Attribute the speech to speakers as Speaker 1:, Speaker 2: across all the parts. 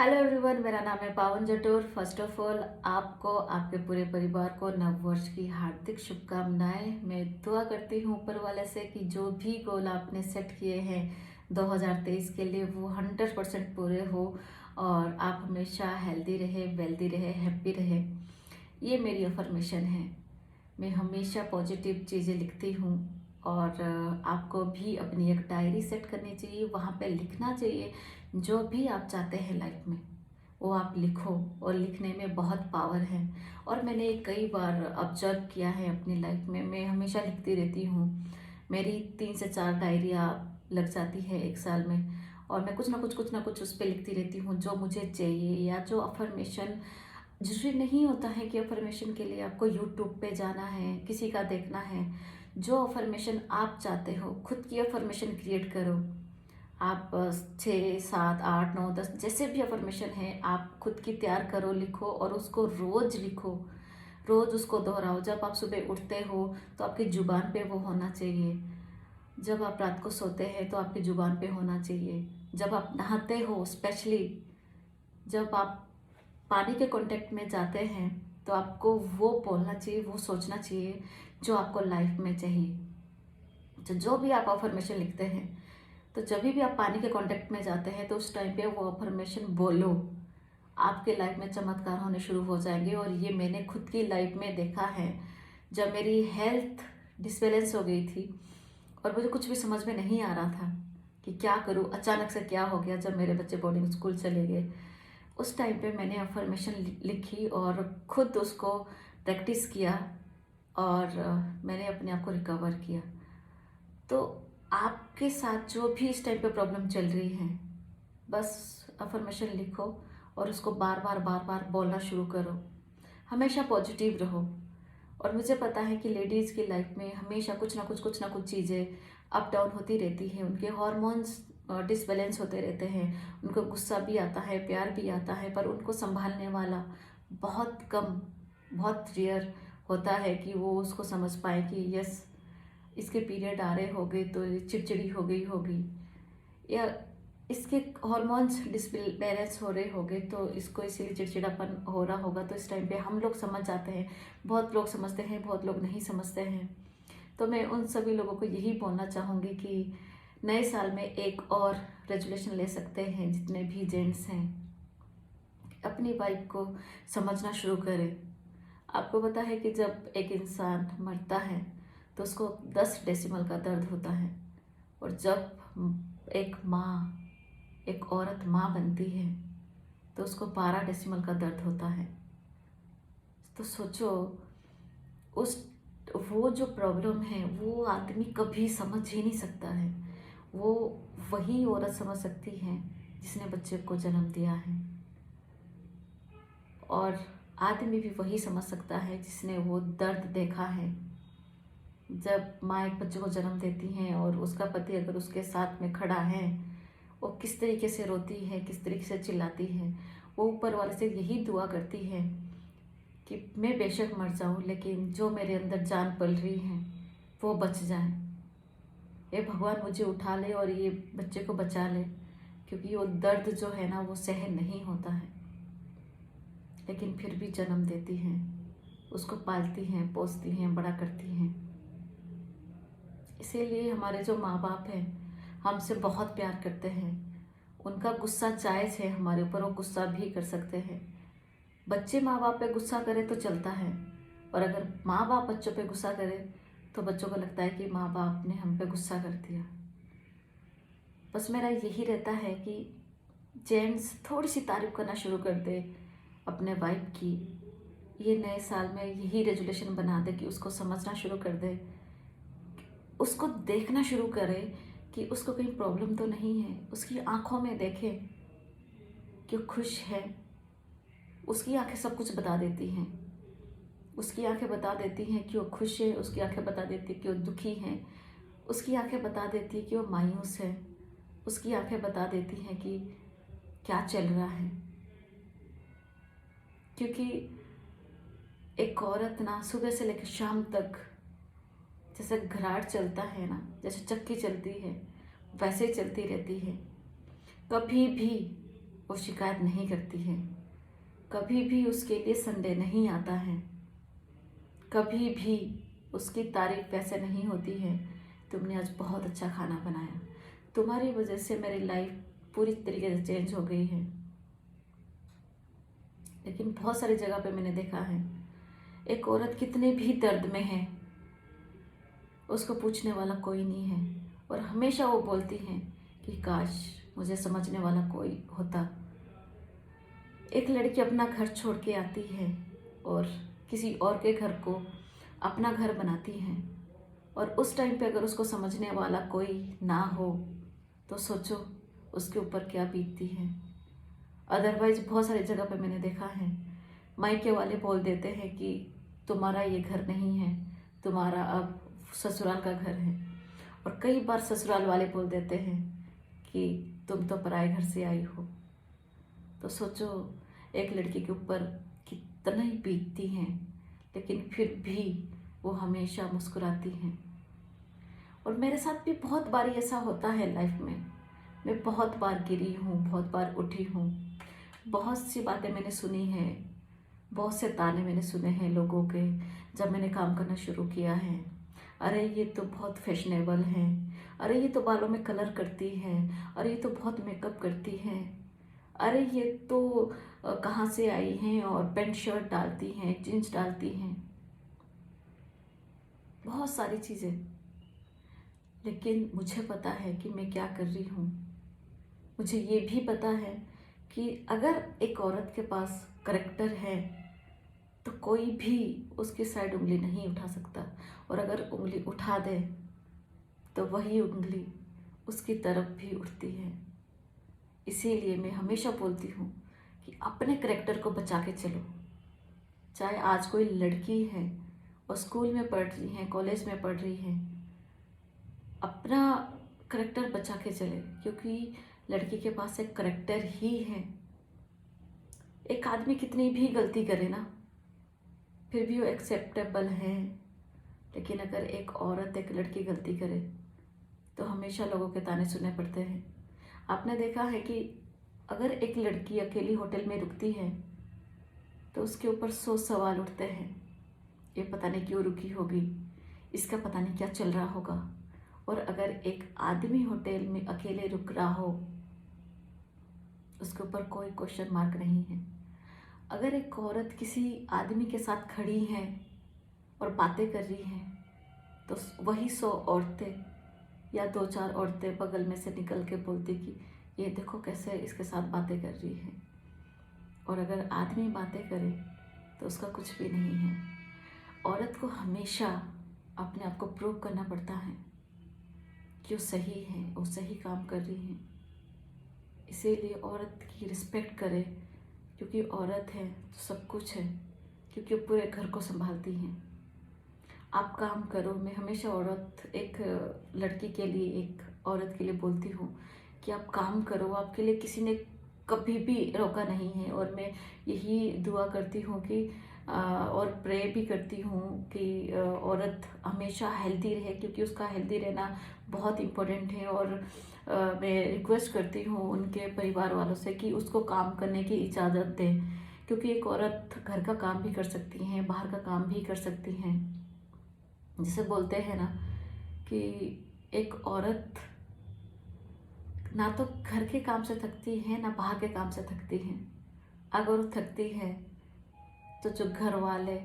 Speaker 1: Hello everyone, मेरा नाम है पावन जटोर। फर्स्ट ऑफ ऑल आपको, आपके पूरे परिवार को नववर्ष की हार्दिक शुभकामनाएं। मैं दुआ करती हूँ ऊपर वाले से कि जो भी गोल आपने सेट किए हैं 2023 के लिए वो 100% पूरे हो और आप हमेशा हेल्दी रहे, वेल्दी रहे, हैप्पी रहे। ये मेरी अफर्मेशन है। मैं हमेशा पॉजिटिव चीज़ें लिखती हूँ और आपको भी अपनी एक डायरी सेट करनी चाहिए। वहाँ पे लिखना चाहिए जो भी आप चाहते हैं लाइफ में, वो आप लिखो। और लिखने में बहुत पावर है और मैंने कई बार ऑब्जर्व किया है अपनी लाइफ में। मैं हमेशा लिखती रहती हूँ। मेरी 3 से 4 डायरियाँ लग जाती है एक साल में और मैं कुछ ना कुछ उस पर लिखती रहती हूँ जो मुझे चाहिए, या जो अफर्मेशन। जरूरी नहीं होता है कि अफर्मेशन के लिए आपको यूट्यूब पे जाना है, किसी का देखना है। जो अफर्मेशन आप चाहते हो, खुद की अफर्मेशन क्रिएट करो। आप 6, 7, 8, 9, 10 जैसे भी अफर्मेशन है आप खुद की तैयार करो, लिखो और उसको रोज लिखो। रोज उसको दोहराओ। जब आप सुबह उठते हो तो आपकी जुबान पे वो होना चाहिए। जब आप रात को सोते हैं तो आपकी जुबान पे होना चाहिए। जब आप नहाते हो, स्पेशली जब आप पानी के कांटेक्ट में जाते हैं तो आपको वो बोलना चाहिए, वो सोचना चाहिए जो आपको लाइफ में चाहिए। तो जो भी आप अफर्मेशन लिखते हैं, तो जब भी आप पानी के कांटेक्ट में जाते हैं तो उस टाइम पे वो अफर्मेशन बोलो। आपके लाइफ में चमत्कार होने शुरू हो जाएंगे। और ये मैंने खुद की लाइफ में देखा है। जब मेरी हेल्थ डिसबैलेंस हो गई थी और मुझे कुछ भी समझ में नहीं आ रहा था कि क्या करूं, अचानक से क्या हो गया, जब मेरे बच्चे बोर्डिंग स्कूल चले गए, उस टाइम पे मैंने अफर्मेशन लिखी और खुद उसको प्रैक्टिस किया और मैंने अपने आप को रिकवर किया। तो आपके साथ जो भी इस टाइम पे प्रॉब्लम चल रही है, बस अफर्मेशन लिखो और उसको बार बार बोलना शुरू करो। हमेशा पॉजिटिव रहो। और मुझे पता है कि लेडीज़ की लाइफ में हमेशा कुछ ना कुछ चीज़ें अप डाउन होती रहती हैं। उनके हॉर्मोन्स डिसबैलेंस होते रहते हैं। उनको गुस्सा भी आता है, प्यार भी आता है, पर उनको संभालने वाला बहुत कम, बहुत रेयर होता है कि वो उसको समझ पाए कि यस, इसके पीरियड आ रहे हो गए तो ये चिड़चिड़ी हो गई होगी, या इसके हॉर्मोन्स डिसबैलेंस हो रहे होंगे तो इसको इसीलिए चिड़चिड़ापन हो रहा होगा। तो इस टाइम पे हम लोग समझ जाते हैं। बहुत लोग समझते हैं, बहुत लोग नहीं समझते हैं। तो मैं उन सभी लोगों को यही बोलना चाहूँगी कि नए साल में एक और रेजोल्यूशन ले सकते हैं। जितने भी जेंट्स हैं, अपनी वाइफ को समझना शुरू करें। आपको पता है कि जब एक इंसान मरता है तो उसको 10 डेसिमल का दर्द होता है, और जब एक औरत माँ बनती है तो उसको 12 डेसिमल का दर्द होता है। तो सोचो, उस वो जो प्रॉब्लम है वो आदमी कभी समझ ही नहीं सकता है। वो वही औरत समझ सकती है जिसने बच्चे को जन्म दिया है, और आदमी भी वही समझ सकता है जिसने वो दर्द देखा है। जब माँ एक बच्चे को जन्म देती हैं और उसका पति अगर उसके साथ में खड़ा है, वो किस तरीके से रोती है, किस तरीके से चिल्लाती है। वो ऊपर वाले से यही दुआ करती है कि मैं बेशक मर जाऊं, लेकिन जो मेरे अंदर जान पल रही है वो बच जाए। ये भगवान मुझे उठा ले और ये बच्चे को बचा ले, क्योंकि वो दर्द जो है ना वो सहन नहीं होता है। लेकिन फिर भी जन्म देती हैं, उसको पालती हैं, पोसती हैं, बड़ा करती हैं। इसीलिए हमारे जो माँ बाप हैं हमसे बहुत प्यार करते हैं। उनका गुस्सा जायज़ है हमारे ऊपर, वो गुस्सा भी कर सकते हैं। बच्चे माँ बाप पे गुस्सा करे तो चलता है, और अगर माँ बाप बच्चों पे गुस्सा करे तो बच्चों को लगता है कि माँ बाप ने हम पे गुस्सा कर दिया। बस मेरा यही रहता है कि जेंट्स थोड़ी सी तारीफ करना शुरू कर दे अपने वाइफ की। ये नए साल में यही रेजोल्यूशन बना दे कि उसको समझना शुरू कर दे, उसको देखना शुरू करे कि उसको कहीं प्रॉब्लम तो नहीं है। उसकी आंखों में देखे कि वो खुश है। उसकी आंखें सब कुछ बता देती हैं। उसकी आंखें बता देती हैं कि वो खुश है, उसकी आंखें बता देती हैं कि वो दुखी है, उसकी आंखें बता देती हैं कि वो मायूस है, उसकी आंखें बता देती हैं कि क्या चल रहा है। क्योंकि एक औरत ना सुबह से लेकर शाम तक जैसे घराट चलता है ना, जैसे चक्की चलती है, वैसे ही चलती रहती है। कभी भी वो शिकायत नहीं करती है, कभी भी उसके लिए संडे नहीं आता है, कभी भी उसकी तारीफ वैसे नहीं होती है तुमने आज बहुत अच्छा खाना बनाया, तुम्हारी वजह से मेरी लाइफ पूरी तरीके से चेंज हो गई है। लेकिन बहुत सारी जगह पे मैंने देखा है, एक औरत कितने भी दर्द में है, उसको पूछने वाला कोई नहीं है, और हमेशा वो बोलती हैं कि काश मुझे समझने वाला कोई होता। एक लड़की अपना घर छोड़ के आती है और किसी और के घर को अपना घर बनाती है, और उस टाइम पे अगर उसको समझने वाला कोई ना हो तो सोचो उसके ऊपर क्या बीतती है। अदरवाइज बहुत सारी जगह पे मैंने देखा है, मायके वाले बोल देते हैं कि तुम्हारा ये घर नहीं है, तुम्हारा अब ससुराल का घर है, और कई बार ससुराल वाले बोल देते हैं कि तुम तो पराए घर से आई हो। तो सोचो एक लड़की के ऊपर कितना ही बीतती हैं, लेकिन फिर भी वो हमेशा मुस्कुराती हैं। और मेरे साथ भी बहुत बार ऐसा होता है लाइफ में, मैं बहुत बार गिरी हूँ, बहुत बार उठी हूँ, बहुत सी बातें मैंने सुनी हैं, बहुत से ताने मैंने सुने हैं लोगों के जब मैंने काम करना शुरू किया है। अरे ये तो बहुत फैशनेबल है, अरे ये तो बालों में कलर करती है, अरे ये तो बहुत मेकअप करती है, अरे ये तो कहाँ से आई हैं और पैंट शर्ट डालती हैं, जीन्स डालती हैं, बहुत सारी चीज़ें। लेकिन मुझे पता है कि मैं क्या कर रही हूँ। मुझे ये भी पता है कि अगर एक औरत के पास करैक्टर है तो कोई भी उसकी साइड उंगली नहीं उठा सकता, और अगर उंगली उठा दे तो वही उंगली उसकी तरफ भी उठती है। इसीलिए मैं हमेशा बोलती हूँ कि अपने करैक्टर को बचा के चलो। चाहे आज कोई लड़की है और स्कूल में पढ़ रही है, कॉलेज में पढ़ रही है, अपना करैक्टर बचा के चले, क्योंकि लड़की के पास एक करैक्टर ही है। एक आदमी कितनी भी गलती करे ना, फिर भी वो एक्सेप्टेबल है। लेकिन अगर एक औरत, एक लड़की गलती करे तो हमेशा लोगों के ताने सुनने पड़ते हैं। आपने देखा है कि अगर एक लड़की अकेली होटल में रुकती है तो उसके ऊपर 100 सवाल उठते हैं, ये पता नहीं क्यों रुकी होगी, इसका पता नहीं क्या चल रहा होगा। और अगर एक आदमी होटल में अकेले रुक रहा हो, उसके ऊपर कोई क्वेश्चन मार्क नहीं है। अगर एक औरत किसी आदमी के साथ खड़ी है और बातें कर रही हैं तो वही 100 औरतें या 2-4 औरतें बगल में से निकल के बोलती कि ये देखो कैसे इसके साथ बातें कर रही है। और अगर आदमी बातें करे तो उसका कुछ भी नहीं है। औरत को हमेशा अपने आप को प्रूव करना पड़ता है कि वो सही है, वो सही काम कर रही है। इसीलिए औरत की रिस्पेक्ट करे, क्योंकि औरत है तो सब कुछ है, क्योंकि वो पूरे घर को संभालती हैं। आप काम करो। मैं हमेशा एक लड़की के लिए, एक औरत के लिए बोलती हूँ कि आप काम करो, आपके लिए किसी ने कभी भी रोका नहीं है। और मैं यही दुआ करती हूँ कि और प्रे भी करती हूँ कि औरत हमेशा हेल्दी रहे, क्योंकि उसका हेल्दी रहना बहुत इम्पोर्टेंट है। और मैं रिक्वेस्ट करती हूँ उनके परिवार वालों से कि उसको काम करने की इजाज़त दें, क्योंकि एक औरत घर का काम भी कर सकती हैं, बाहर का काम भी कर सकती हैं। जिसे बोलते हैं ना कि एक औरत ना तो घर के काम से थकती है, ना बाहर के काम से थकती है। अगर वो थकती है तो जो घर वाले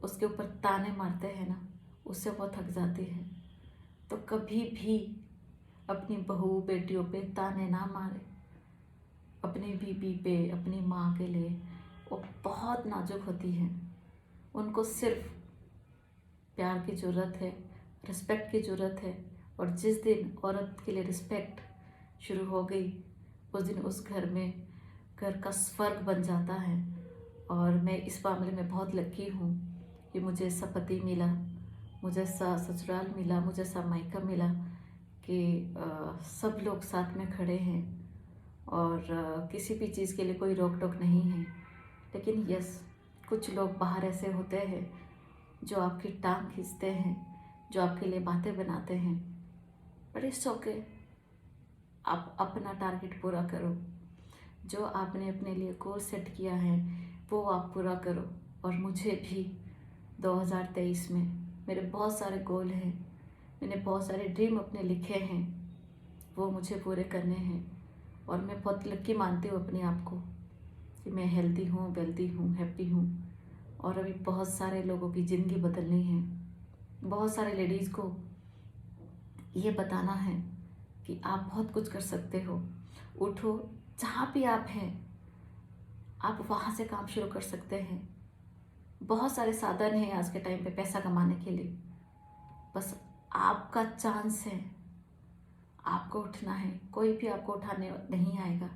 Speaker 1: उसके ऊपर ताने मारते हैं ना, उससे वो थक जाती है। तो कभी भी अपनी बहू बेटियों पे ताने ना मारे। अपनी बीबी पे, अपनी माँ के लिए वो बहुत नाजुक होती है, उनको सिर्फ प्यार की ज़रूरत है, रिस्पेक्ट की ज़रूरत है। और जिस दिन औरत के लिए रिस्पेक्ट शुरू हो गई, उस दिन उस घर में घर का स्वर्ग बन जाता है। और मैं इस मामले में बहुत लकी हूँ कि मुझे ऐसा पति मिला, मुझे ऐसा ससुराल मिला, मुझे ऐसा मायका मिला कि सब लोग साथ में खड़े हैं, और किसी भी चीज़ के लिए कोई रोक टोक नहीं है। लेकिन यस, कुछ लोग बाहर ऐसे होते हैं जो आपकी टांग खींचते हैं, जो आपके लिए बातें बनाते हैं। बट इट्स ओके, आप अपना टारगेट पूरा करो। जो आपने अपने लिए गोल सेट किया है वो आप पूरा करो। और मुझे भी 2023 में मेरे बहुत सारे गोल हैं, मैंने बहुत सारे ड्रीम अपने लिखे हैं, वो मुझे पूरे करने हैं। और मैं बहुत लकी मानती हूँ अपने आप को कि मैं हेल्दी हूँ, वेल्दी हूँ, हैप्पी हूँ। और अभी बहुत सारे लोगों की ज़िंदगी बदलनी है, बहुत सारे लेडीज़ को ये बताना है कि आप बहुत कुछ कर सकते हो। उठो, जहाँ भी आप हैं आप वहाँ से काम शुरू कर सकते हैं। बहुत सारे साधन हैं आज के टाइम पे पैसा कमाने के लिए, बस आपका चांस है, आपको उठना है। कोई भी आपको उठाने नहीं आएगा,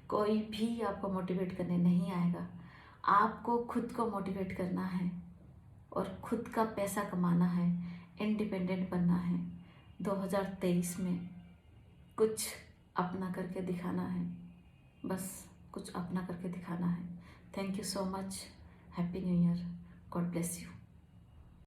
Speaker 1: कोई भी आपको मोटिवेट करने नहीं आएगा। आपको खुद को मोटिवेट करना है और खुद का पैसा कमाना है, इंडिपेंडेंट बनना है। 2023 में कुछ अपना करके दिखाना है, बस कुछ अपना करके दिखाना है। Thank you so much. Happy new year.